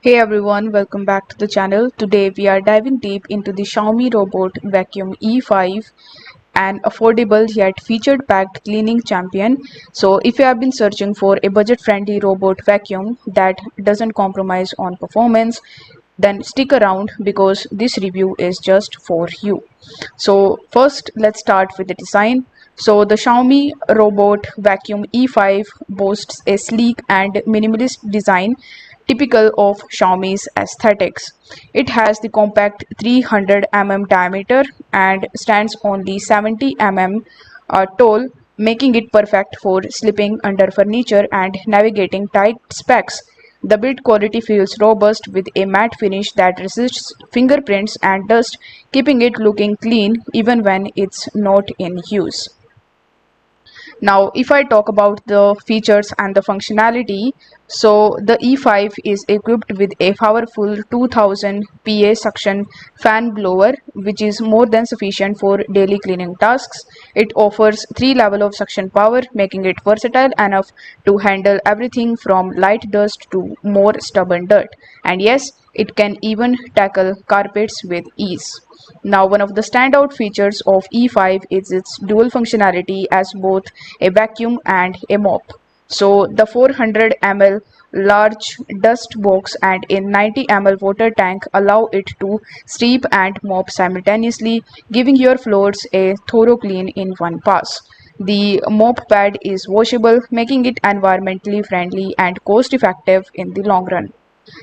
Hey everyone, welcome back to the channel. Today we are diving deep into the Xiaomi Robot Vacuum E5, an affordable yet featured-packed cleaning champion. So if you have been searching for a budget-friendly robot vacuum that doesn't compromise on performance, then stick around because this review is just for you. So first, let's start with the design. So the Xiaomi Robot Vacuum E5 boasts a sleek and minimalist design typical of Xiaomi's aesthetics. It has the compact 300 mm diameter and stands only 70 mm tall, making it perfect for slipping under furniture and navigating tight specs. The build quality feels robust with a matte finish that resists fingerprints and dust, keeping it looking clean even when it's not in use. Now, if I talk about the features and the functionality, so the E5 is equipped with a powerful 2000 PA suction fan blower, which is more than sufficient for daily cleaning tasks. It offers 3 levels of suction power, making it versatile enough to handle everything from light dust to more stubborn dirt. And yes, it can even tackle carpets with ease. Now, one of the standout features of E5 is its dual functionality as both a vacuum and a mop. So, the 400 ml large dust box and a 90 ml water tank allow it to sweep and mop simultaneously, giving your floors a thorough clean in one pass. The mop pad is washable, making it environmentally friendly and cost effective in the long run.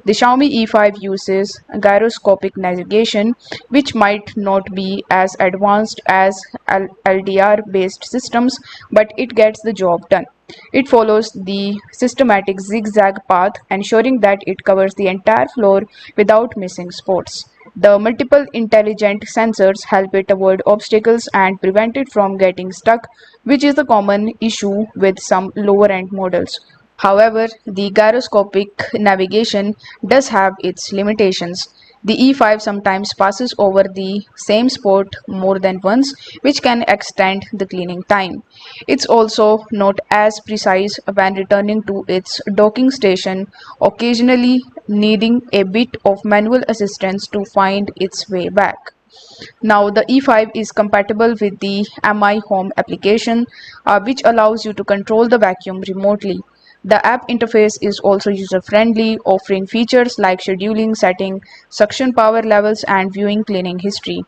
The Xiaomi E5 uses gyroscopic navigation, which might not be as advanced as LDR-based systems, but it gets the job done. It follows the systematic zigzag path, ensuring that it covers the entire floor without missing spots. The multiple intelligent sensors help it avoid obstacles and prevent it from getting stuck, which is a common issue with some lower-end models. However, the gyroscopic navigation does have its limitations. The E5 sometimes passes over the same spot more than once, which can extend the cleaning time. It's also not as precise when returning to its docking station, occasionally needing a bit of manual assistance to find its way back. Now, the E5 is compatible with the Mi Home application, which allows you to control the vacuum remotely. The app interface is also user-friendly, offering features like scheduling, setting suction power levels, and viewing cleaning history.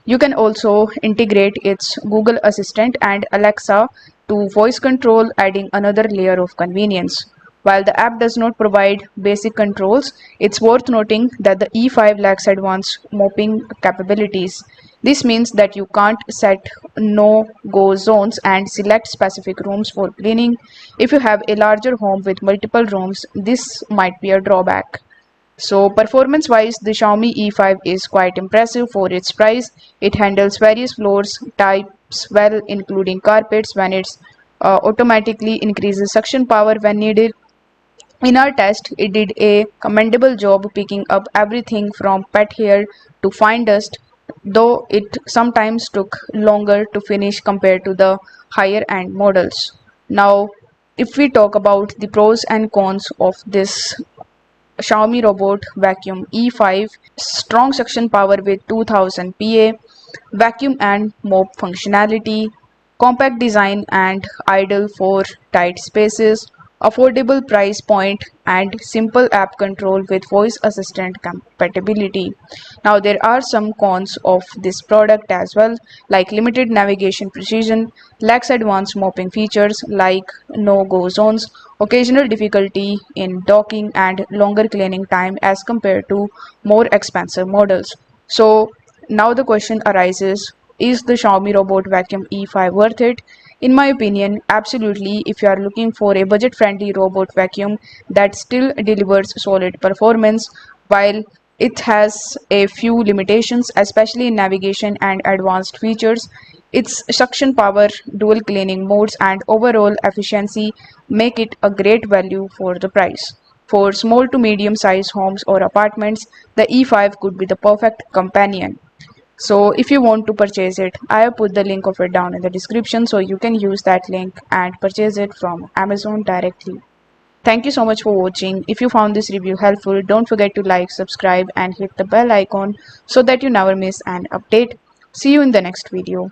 You can also integrate its Google Assistant and Alexa to voice control, adding another layer of convenience. While the app does not provide basic controls, it's worth noting that the E5 lacks advanced mopping capabilities. This means that you can't set no-go zones and select specific rooms for cleaning. If you have a larger home with multiple rooms, this might be a drawback. So performance-wise, the Xiaomi E5 is quite impressive for its price. It handles various floors types well, including carpets when it's automatically increases suction power when needed. In our test, it did a commendable job picking up everything from pet hair to fine dust, though it sometimes took longer to finish compared to the higher end models. Now, if we talk about the pros and cons of this Xiaomi Robot Vacuum E5, strong suction power with 2000 PA, vacuum and mop functionality, compact design and ideal for tight spaces, affordable price point, and simple app control with voice assistant compatibility. Now, there are some cons of this product as well, like limited navigation precision, lacks advanced mopping features like no-go zones, occasional difficulty in docking, and longer cleaning time as compared to more expensive models. So, now the question arises, is the Xiaomi Robot Vacuum E5 worth it? In my opinion, absolutely. If you are looking for a budget-friendly robot vacuum that still delivers solid performance, while it has a few limitations, especially in navigation and advanced features, its suction power, dual cleaning modes, and overall efficiency make it a great value for the price. For small to medium sized homes or apartments, the E5 could be the perfect companion. So if you want to purchase it, I have put the link of it down in the description so you can use that link and purchase it from Amazon directly. Thank you so much for watching. If you found this review helpful, don't forget to like, subscribe and hit the bell icon so that you never miss an update. See you in the next video.